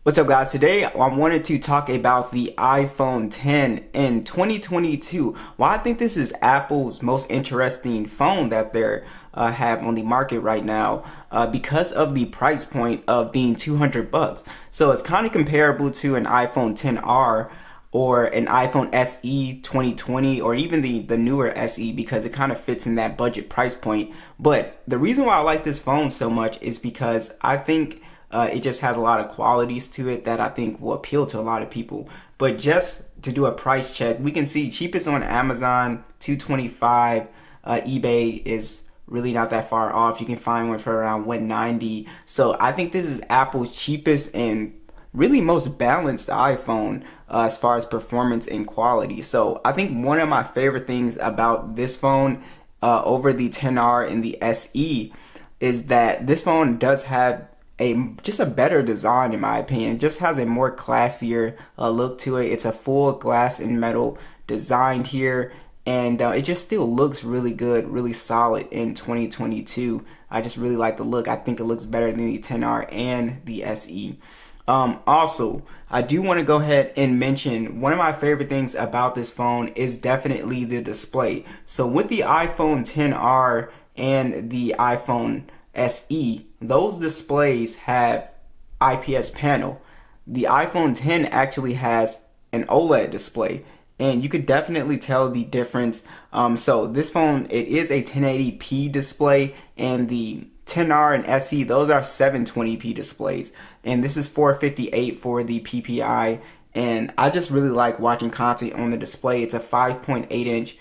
What's up, guys? Today I wanted to talk about the iPhone 10 in 2022. Why I think this is Apple's most interesting phone that they have on the market right now, because of the price point of being 200 bucks. So it's kind of comparable to an iPhone 10R or an iPhone SE 2020, or even the newer SE, because it kind of fits in that budget price point. But the reason why I like this phone so much is because I think it just has a lot of qualities to it that I think will appeal to a lot of people. But just to do a price check, we can see cheapest on Amazon, 225. eBay is really not that far off. You can find one for around 190. So I think this is Apple's cheapest and really most balanced iPhone as far as performance and quality. So I think one of my favorite things about this phone over the 10R and the SE is that this phone does have just a better design, in my opinion. It just has a more classier look to it. It's a full glass and metal design here, and it just still looks really good, really solid in 2022. I just really like the look. I think it looks better than the 10R and the SE. Also, I do want to go ahead and mention one of my favorite things about this phone is definitely the display. So with the iPhone 10R and the iPhone SE, those displays have IPS panel. The iPhone 10 actually has an OLED display, and you could definitely tell the difference. So this phone, it is a 1080p display, and the 10R and SE, those are 720p displays, and this is 458 for the PPI. And I just really like watching content on the display. It's a 5.8 inch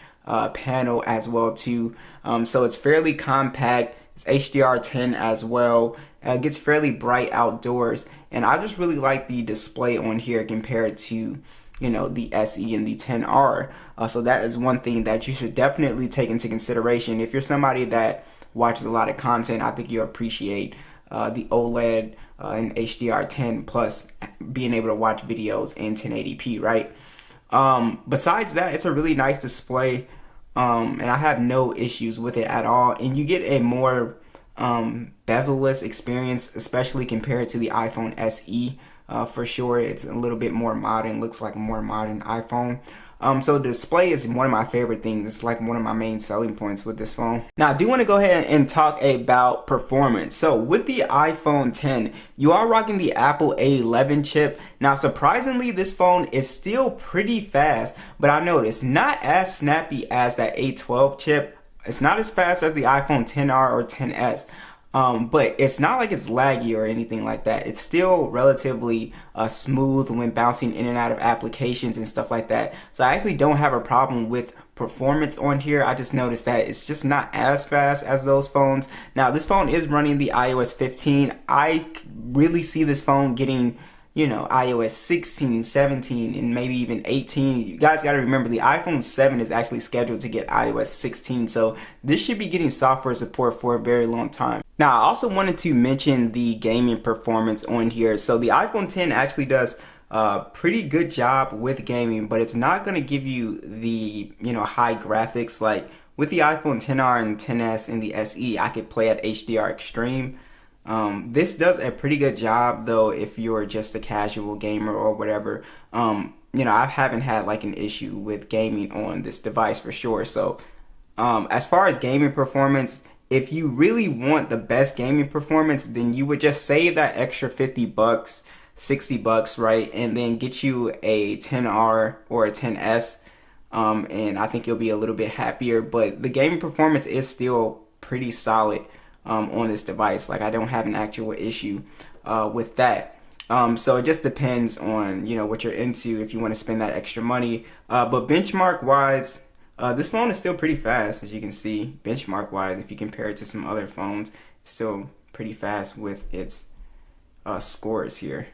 panel as well too, so it's fairly compact. It's HDR10 as well. It gets fairly bright outdoors, and I just really like the display on here compared to, the SE and the 10R. So that is one thing that you should definitely take into consideration. If you're somebody that watches a lot of content, I think you appreciate the OLED and HDR10 plus being able to watch videos in 1080p, right? Besides that, it's a really nice display. And I have no issues with it at all. And you get a more bezel-less experience, especially compared to the iPhone SE. For sure, it's a little bit more modern, looks like a more modern iPhone. So the display is one of my favorite things. It's like one of my main selling points with this phone. Now, I do want to go ahead and talk about performance. So with the iPhone 10, you are rocking the Apple A11 chip. Now, surprisingly, this phone is still pretty fast, but I noticed not as snappy as that A12 chip. It's not as fast as the iPhone 10R or 10s. But it's not like it's laggy or anything like that. It's still relatively smooth when bouncing in and out of applications and stuff like that. So I actually don't have a problem with performance on here. I just noticed that it's just not as fast as those phones. Now, this phone is running the iOS 15. I really see this phone getting iOS 16, 17, and maybe even 18. You guys got to remember the iPhone 7 is actually scheduled to get iOS 16, so this should be getting software support for a very long time. Now, I also wanted to mention the gaming performance on here. So the iPhone 10 actually does a pretty good job with gaming, but it's not going to give you the high graphics. Like with the iPhone 10R and 10s and the SE, I could play at HDR Extreme. This does a pretty good job though if you're just a casual gamer or whatever. I haven't had like an issue with gaming on this device for sure. So as far as gaming performance, if you really want the best gaming performance, then you would just save that extra 50 bucks, 60 bucks, right? And then get you a 10R or a 10s. And I think you'll be a little bit happier, but the gaming performance is still pretty solid on this device. Like, I don't have an actual issue with that. So it just depends on what you're into, if you want to spend that extra money. But benchmark wise, this phone is still pretty fast, as you can see. Benchmark wise, if you compare it to some other phones, it's still pretty fast with its scores here.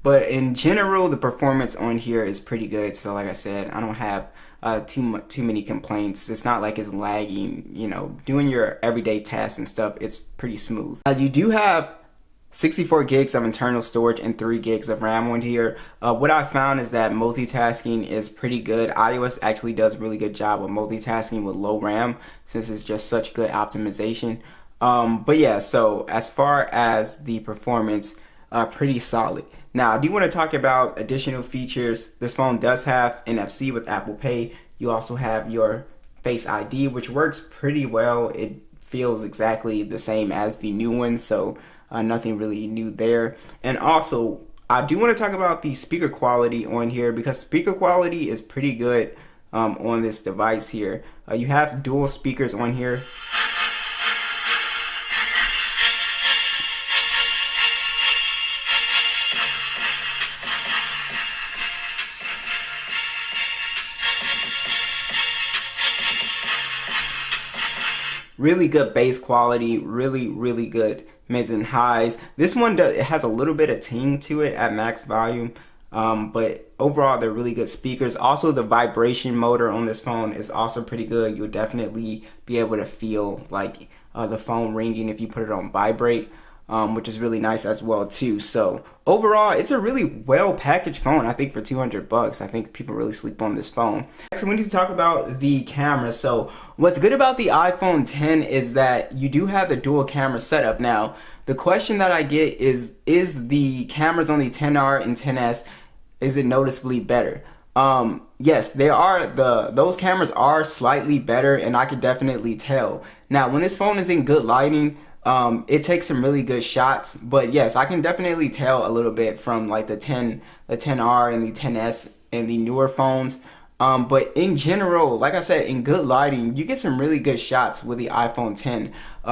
But in general, the performance on here is pretty good. So like I said, I don't have too many complaints. It's not like it's lagging. Doing your everyday tasks and stuff, it's pretty smooth. You do have 64 gigs of internal storage and 3 gigs of RAM on here. What I found is that multitasking is pretty good. iOS actually does a really good job with multitasking with low RAM, since it's just such good optimization. But yeah, so as far as the performance, pretty solid. Now, I do want to talk about additional features. This phone does have NFC with Apple Pay. You also have your Face ID, which works pretty well. It feels exactly the same as the new one, so nothing really new there. And also, I do want to talk about the speaker quality on here, because speaker quality is pretty good on this device here. You have dual speakers on here. Really good bass quality, really good mids and highs. This one does, it has a little bit of ting to it at max volume, but overall they're really good speakers. Also, the vibration motor on this phone is also pretty good. You'll definitely be able to feel like the phone ringing if you put it on vibrate. Which is really nice as well too. So overall, it's a really well packaged phone. I think for 200 bucks, I think people really sleep on this phone. Next, we need to talk about the camera. So what's good about the iPhone 10 is that you do have the dual camera setup. Now, the question that I get is the cameras on the 10R and 10S, is it noticeably better? Yes, they are. Those cameras are slightly better, and I could definitely tell. Now, when this phone is in good lighting, it takes some really good shots, but yes, I can definitely tell a little bit from like the 10R and the 10S and the newer phones. But in general, like I said, in good lighting, you get some really good shots with the iPhone 10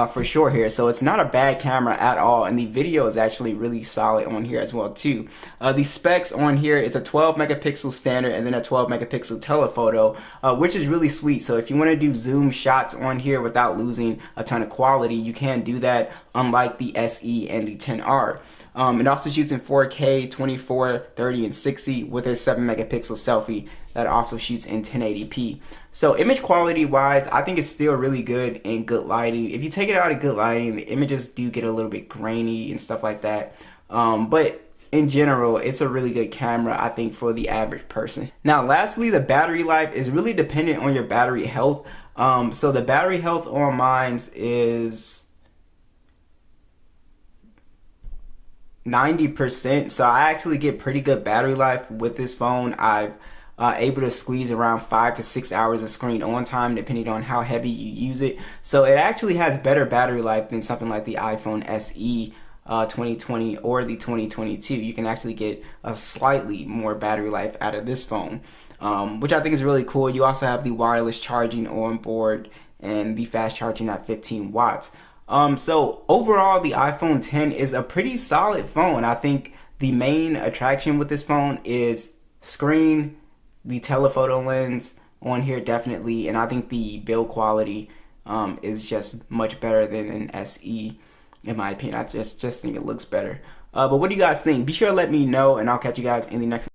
for sure here. So it's not a bad camera at all, and the video is actually really solid on here as well too. The specs on here, it's a 12 megapixel standard and then a 12 megapixel telephoto, which is really sweet. So if you want to do zoom shots on here without losing a ton of quality, you can do that, unlike the SE and the 10R. It also shoots in 4K, 24, 30, and 60 with a 7 megapixel selfie that also shoots in 1080p. So image quality wise, I think it's still really good in good lighting. If you take it out of good lighting, the images do get a little bit grainy and stuff like that. But in general, it's a really good camera, I think, for the average person. Now, lastly, the battery life is really dependent on your battery health. So the battery health on mine is 90%, so I actually get pretty good battery life with this phone. I've able to squeeze around 5 to 6 hours of screen on time depending on how heavy you use it. So it actually has better battery life than something like the iPhone SE 2020 or the 2022. You can actually get a slightly more battery life out of this phone, which I think is really cool. You also have the wireless charging on board and the fast charging at 15 watts. So overall, the iPhone 10 is a pretty solid phone. I think the main attraction with this phone is screen, the telephoto lens on here definitely, and I think the build quality is just much better than an SE in my opinion. I just think it looks better. But what do you guys think? Be sure to let me know, and I'll catch you guys in the next